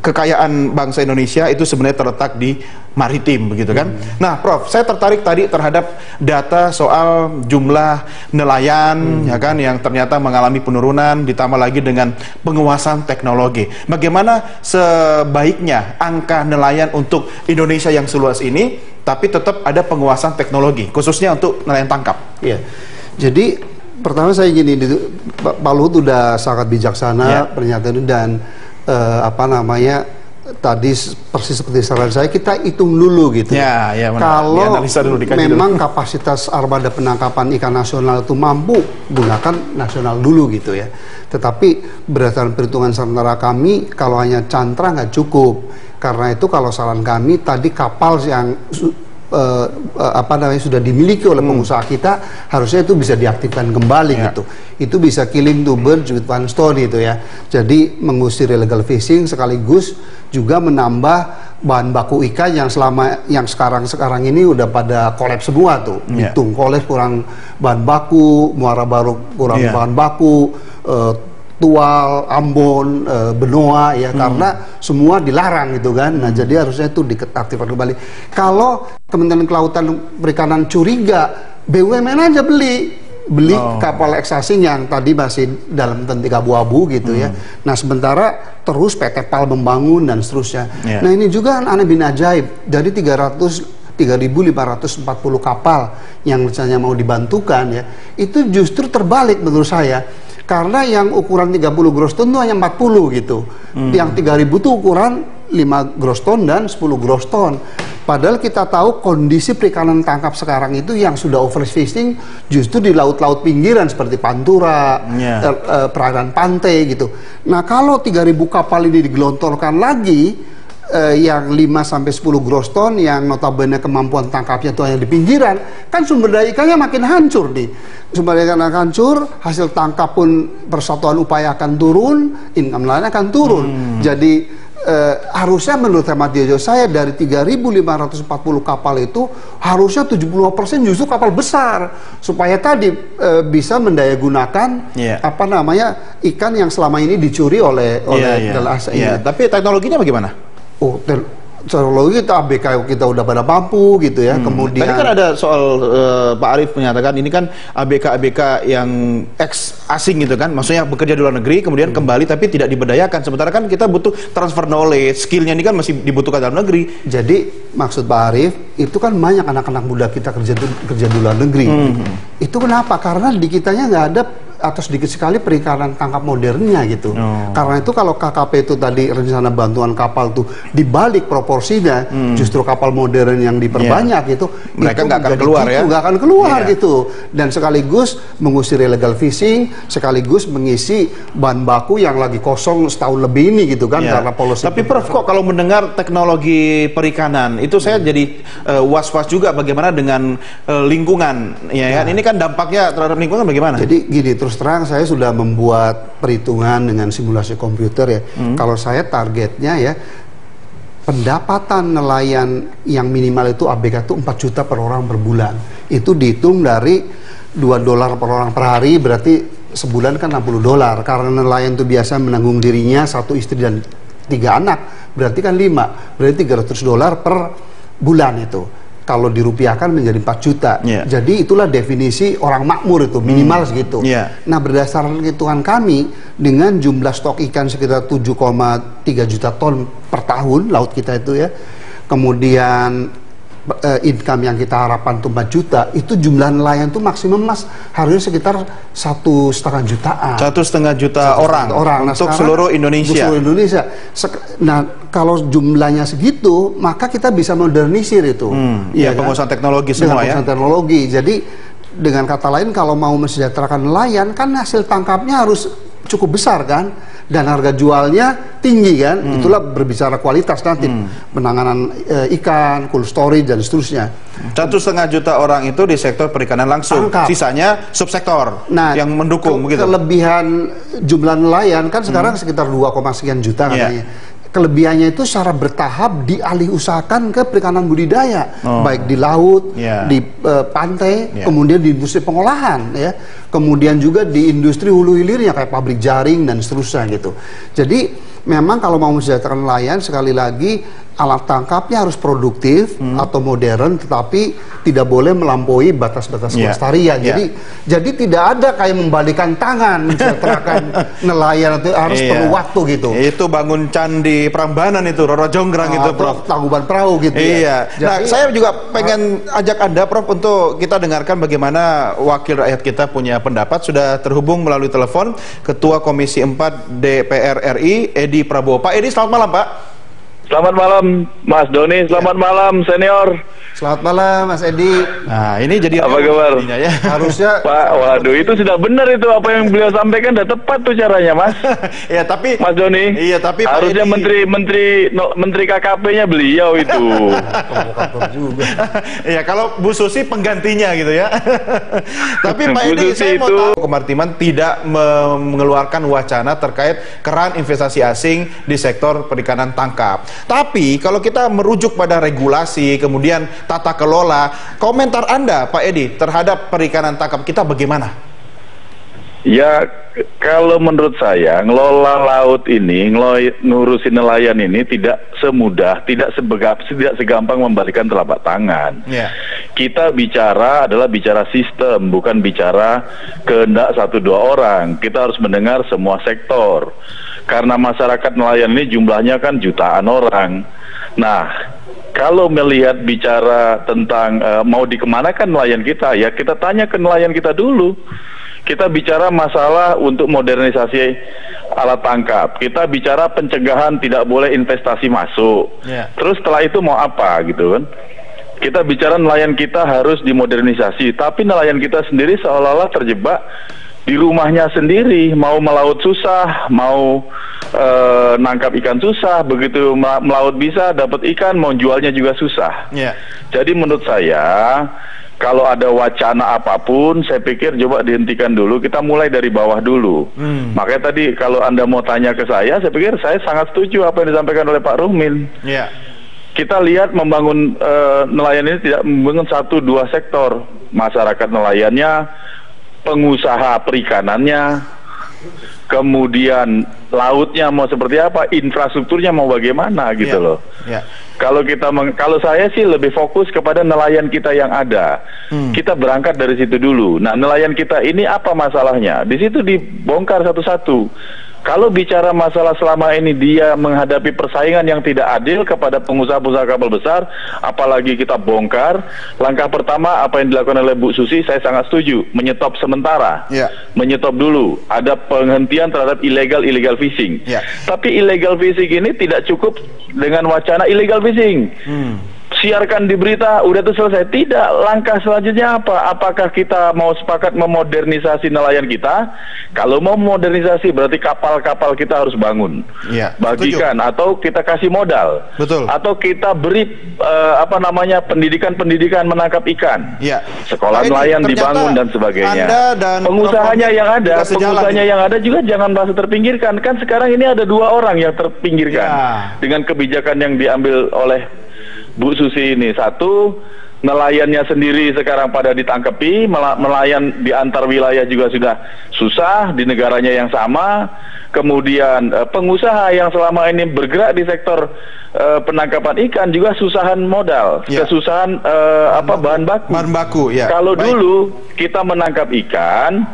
kekayaan bangsa Indonesia itu sebenarnya terletak di maritim begitu kan. Nah, Prof, saya tertarik tadi terhadap data soal jumlah nelayan ya kan yang ternyata mengalami penurunan ditambah lagi dengan penguasaan teknologi. Bagaimana sebaiknya angka nelayan untuk Indonesia yang seluas ini tapi tetap ada penguasaan teknologi khususnya untuk nelayan tangkap? Iya. Jadi pertama saya gini, Pak Luhut udah sangat bijaksana pernyataan dan tadi persis seperti saran saya, kita hitung dulu gitu. Ya, ya, kalau dulu, memang kapasitas armada penangkapan ikan nasional itu mampu, gunakan nasional dulu gitu ya. Tetapi berdasarkan perhitungan sementara kami, kalau hanya cantrang nggak cukup. Karena itu kalau saran kami tadi kapal yang sudah dimiliki oleh pengusaha kita, harusnya itu bisa diaktifkan kembali gitu. Itu bisa killing two birds with one stone itu ya. Jadi mengusir illegal fishing sekaligus juga menambah bahan baku ikan yang sekarang ini udah pada kolaps semua tuh. Hitung kolaps, kurang bahan baku, Muara Baru kurang bahan baku, Tual, Ambon, Benoa ya, karena semua dilarang gitu kan. Nah, jadi harusnya itu diaktifkan kembali. Kalau Kementerian Kelautan Perikanan curiga, BUMN aja beli kapal eksasing yang tadi masih dalam tentik abu-abu gitu ya. Nah, sementara terus PT PAL membangun dan seterusnya. Nah, ini juga aneh bin ajaib, dari 3.540 kapal yang rencananya mau dibantukan ya, itu justru terbalik menurut saya. Karena yang ukuran 30 gross ton itu hanya 40 gitu. Yang 3.000 itu ukuran 5 gross ton dan 10 gross ton. Padahal kita tahu kondisi perikanan tangkap sekarang itu yang sudah overfishing justru di laut-laut pinggiran seperti Pantura, perairan pantai gitu. Nah, kalau 3.000 kapal ini digelontorkan lagi, yang 5-10 gross ton yang notabene kemampuan tangkapnya itu hanya di pinggiran, kan sumber daya ikannya makin hancur nih. Sumber daya ikan akan hancur, hasil tangkap pun persatuan upaya akan turun, income lainnya akan turun. Jadi harusnya menurut hemat saya dari 3.540 kapal itu harusnya 75% justru kapal besar, supaya tadi bisa mendayagunakan ikan yang selama ini dicuri oleh Tapi teknologinya bagaimana? Teknologi kita ABK kita udah pada mampu gitu ya. Kemudian tadi kan ada soal Pak Arief menyatakan ini kan ABK yang asing gitu kan, maksudnya bekerja di luar negeri kemudian kembali tapi tidak diberdayakan, sementara kan kita butuh transfer knowledge, skillnya ini kan masih dibutuhkan dalam negeri. Jadi maksud Pak Arief itu kan banyak anak-anak muda kita kerja di luar negeri. Itu kenapa? Karena di kitanya nggak ada atau sedikit sekali perikanan tangkap modernnya gitu. Karena itu kalau KKP itu tadi rencana bantuan kapal tuh dibalik proporsinya, justru kapal modern yang diperbanyak gitu, mereka nggak akan keluar ya? Nggak akan keluar gitu. Dan sekaligus mengusir illegal fishing, sekaligus mengisi bahan baku yang lagi kosong setahun lebih ini gitu kan, karena polusi. Tapi Prof, kok kalau mendengar teknologi perikanan itu saya jadi was-was juga bagaimana dengan lingkungan, ya kan? Ini kan dampaknya terhadap lingkungan bagaimana? Jadi gini, terus terang saya sudah membuat perhitungan dengan simulasi komputer ya. Kalau saya targetnya ya, pendapatan nelayan yang minimal itu ABK itu 4 juta per orang per bulan. Itu dihitung dari $2 per orang per hari, berarti sebulan kan $60. Karena nelayan itu biasa menanggung dirinya 1 istri dan 3 anak, berarti kan 5, berarti $300 per bulan itu. Kalau dirupiahkan menjadi 4 juta. Jadi itulah definisi orang makmur itu, minimal segitu. Nah, berdasarkan hitungan kami, dengan jumlah stok ikan sekitar 7,3 juta ton per tahun, laut kita itu ya, kemudian income yang kita harapkan itu 4 juta, itu jumlah nelayan itu maksimum Mas harusnya sekitar 1,5 jutaan. 1,5 juta orang untuk seluruh Indonesia. Nah, kalau jumlahnya segitu, maka kita bisa modernisir itu. Penguasaan teknologi semua ya. Penguasaan teknologi. Jadi dengan kata lain, kalau mau mensejahterakan nelayan, kan hasil tangkapnya harus cukup besar kan, dan harga jualnya tinggi kan. Itulah berbicara kualitas nanti, penanganan ikan, cold storage dan seterusnya. 1,5 juta orang itu di sektor perikanan langsung, sisanya subsektor yang mendukung begitu. Kelebihan jumlah nelayan kan sekarang sekitar 2, sekian juta katanya. Kelebihannya itu secara bertahap dialih usahakan ke perikanan budidaya, baik di laut, di pantai, kemudian di industri pengolahan, ya, kemudian juga di industri hulu hilirnya kayak pabrik jaring dan seterusnya gitu. Jadi memang kalau mau mensejahterakan nelayan, sekali lagi alat tangkapnya harus produktif atau modern, tetapi tidak boleh melampaui batas-batas kelestarian. Jadi tidak ada kayak membalikan tangan mensejahterakan nelayan, itu harus perlu waktu gitu. Itu bangun candi Prambanan itu, Roro Jonggrang itu, Prof. Tangkuban perahu gitu. Jadi, nah, saya juga pengen ajak Anda, Prof, untuk kita dengarkan bagaimana wakil rakyat kita punya pendapat. Sudah terhubung melalui telepon Ketua Komisi 4 DPR RI, Edi Prabowo. Pak Edi, selamat malam, Pak. Selamat malam Mas Doni, selamat malam senior. Selamat malam Mas Edi. Nah, ini jadi Apa kabar? Ya. Harusnya Pak, waduh itu sudah benar itu apa yang beliau sampaikan, sudah tepat tuh caranya Mas. Ya, tapi Mas Doni. Iya, tapi Pak harusnya Edi... menteri KKP-nya beliau itu. juga. Ya, kalau Bu Susi penggantinya gitu ya. Tapi Pak Bu Edi, Susi saya mau itu... tahu Kemaritiman tidak mengeluarkan wacana terkait keran investasi asing di sektor perikanan tangkap. Tapi kalau kita merujuk pada regulasi, kemudian tata kelola, komentar Anda Pak Edi terhadap perikanan tangkap kita bagaimana? Ya, kalau menurut saya ngelola laut ini, ngurusin nelayan ini tidak semudah, tidak segampang membalikan telapak tangan. Yeah. Kita adalah bicara sistem, bukan bicara kehendak 1-2 orang. Kita harus mendengar semua sektor. Karena masyarakat nelayan ini jumlahnya kan jutaan orang. Nah, kalau melihat bicara tentang mau dikemanakan nelayan kita, ya kita tanya ke nelayan kita dulu. Kita bicara masalah untuk modernisasi alat tangkap. Kita bicara pencegahan tidak boleh investasi masuk. Yeah. Terus setelah itu mau apa gitu kan? Kita bicara nelayan kita harus dimodernisasi, tapi nelayan kita sendiri seolah-olah terjebak di rumahnya sendiri, mau melaut susah, mau nangkap ikan susah, begitu melaut bisa dapat ikan, mau jualnya juga susah. Yeah. Jadi menurut saya, kalau ada wacana apapun, saya pikir coba dihentikan dulu, kita mulai dari bawah dulu. Makanya tadi kalau Anda mau tanya ke saya pikir saya sangat setuju apa yang disampaikan oleh Pak Ruhmin. Yeah. Kita lihat membangun nelayan ini tidak membangun 1-2 sektor. Masyarakat nelayannya, pengusaha perikanannya, kemudian lautnya mau seperti apa, infrastrukturnya mau bagaimana gitu loh. Yeah. Kalau saya sih lebih fokus kepada nelayan kita yang ada. Kita berangkat dari situ dulu. Nah, nelayan kita ini apa masalahnya? Di situ dibongkar satu-satu. Kalau bicara masalah selama ini dia menghadapi persaingan yang tidak adil kepada pengusaha-pengusaha kapal besar, apalagi kita bongkar, langkah pertama apa yang dilakukan oleh Bu Susi, saya sangat setuju, menyetop sementara. Yeah. Menyetop dulu, ada penghentian terhadap illegal fishing. Yeah. Tapi illegal fishing ini tidak cukup dengan wacana illegal fishing. Siarkan di berita, udah itu selesai. Tidak, langkah selanjutnya apa? Apakah kita mau sepakat memodernisasi nelayan kita? Kalau mau modernisasi berarti kapal-kapal kita harus bangun. Ya, bagikan, setuju. atau kita kasih modal. Betul. Atau kita beri pendidikan menangkap ikan. Ya. Sekolah Pak Edi, nelayan dibangun dan sebagainya. Anda dan pengusahanya yang ada, sejalan, yang ada juga jangan merasa terpinggirkan. Kan sekarang ini ada 2 orang yang terpinggirkan dengan kebijakan yang diambil oleh Bu Susi ini. Satu, nelayannya sendiri sekarang pada ditangkapi, nelayan di antar wilayah juga sudah susah di negaranya yang sama. Kemudian pengusaha yang selama ini bergerak di sektor penangkapan ikan juga susahan modal, kesusahan bahan baku. Ya. Kalau dulu kita menangkap ikan,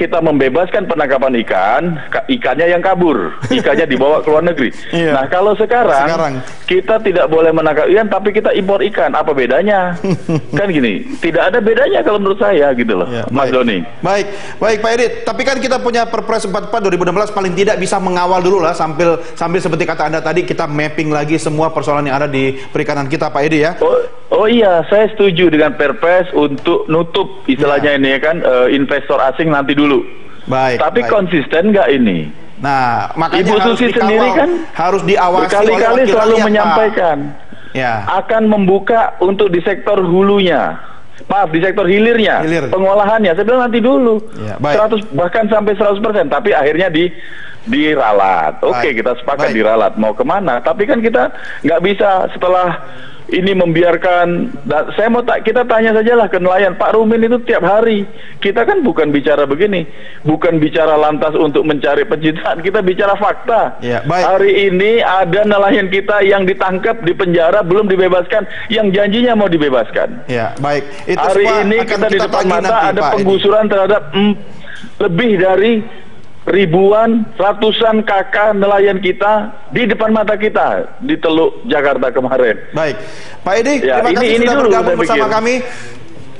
kita membebaskan penangkapan ikannya yang kabur, ikannya dibawa ke luar negeri. Nah, kalau sekarang kita tidak boleh menangkap ikan, tapi kita impor ikan, apa bedanya? Kan gini, tidak ada bedanya kalau menurut saya gitu loh, Mas Doni. Baik Pak Edi, tapi kan kita punya Perpres 44 2016 paling tidak bisa mengawal dulu lah sambil seperti kata Anda tadi, kita mapping lagi semua persoalan yang ada di perikanan kita, Pak Edi ya. Oh iya, saya setuju dengan Perpres untuk nutup istilahnya ini ya kan, investor asing nanti dulu. Tapi konsisten nggak ini? Nah, makanya Ibu Susi sendiri kan harus diawasi berkali-kali selalu menyampaikan akan membuka untuk di sektor hulunya. Maaf, di sektor hilirnya, pengolahannya. Saya bilang nanti dulu, 100 bahkan sampai 100%. Tapi akhirnya diralat. Oke, kita sepakat diralat. Mau kemana? Tapi kan kita nggak bisa setelah ini membiarkan. Kita tanya sajalah ke nelayan. Pak Ruhmin itu tiap hari. Kita kan bukan bicara begini, bukan bicara lantas untuk mencari pencitraan. Kita bicara fakta. Hari ini ada nelayan kita yang ditangkap di penjara belum dibebaskan, yang janjinya mau dibebaskan. Itu hari ini kita di depan mata ada penggusuran terhadap lebih dari ratusan kakak nelayan kita di depan mata kita di Teluk Jakarta kemarin. Baik, Pak Edi, terima kasih ini sudah dulu bergabung bersama kami.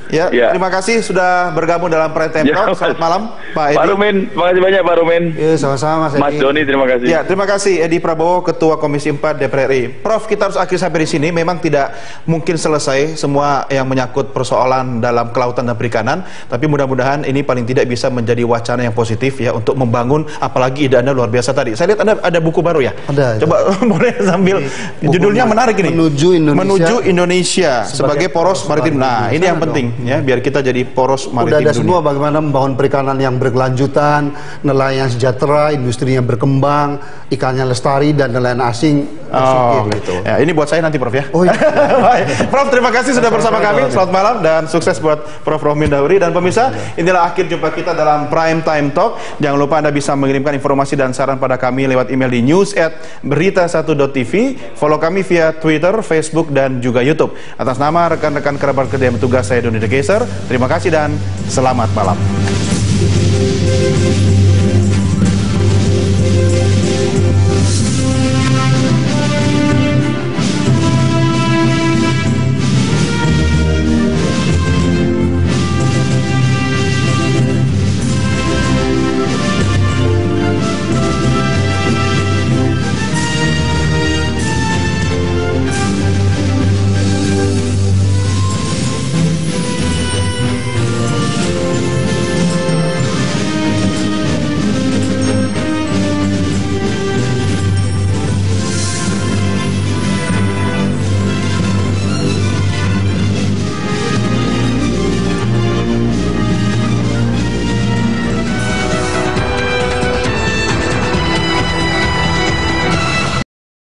Ya, terima kasih sudah bergabung dalam Prime Time Talk. Selamat malam, Pak Edi. Pak Rumin, terima kasih banyak Pak Rumin. Ya, sama-sama Mas Doni, terima kasih. Ya, terima kasih Edi Prabowo, Ketua Komisi 4 DPR RI. Prof, kita harus akhiri sampai di sini. Memang tidak mungkin selesai semua yang menyangkut persoalan dalam kelautan dan perikanan, tapi mudah-mudahan ini paling tidak bisa menjadi wacana yang positif ya untuk membangun, apalagi ide Anda luar biasa tadi. Saya lihat Anda ada buku baru ya? Ada. Coba boleh sambil judulnya menarik ini. Menuju Indonesia sebagai poros maritim. Nah, ini yang penting ya, biar kita jadi poros maritim. Udah ada dunia. semua bagaimana membangun perikanan yang berkelanjutan, nelayan sejahtera, industrinya berkembang, ikannya lestari dan nelayan asing bersingkir gitu. Ya, ini buat saya nanti Prof ya. Oh, iya. Baik. Prof, terima kasih sudah bersama kami. Selamat malam dan sukses buat Prof Rohmin Dahuri. Dan pemirsa, inilah akhir jumpa kita dalam Prime Time Talk. Jangan lupa Anda bisa mengirimkan informasi dan saran pada kami lewat email di news@berita1.tv. Follow kami via Twitter, Facebook dan juga YouTube. Atas nama rekan-rekan kerabat kerja yang bertugas, saya Doni De Keyser. Terima kasih dan selamat malam.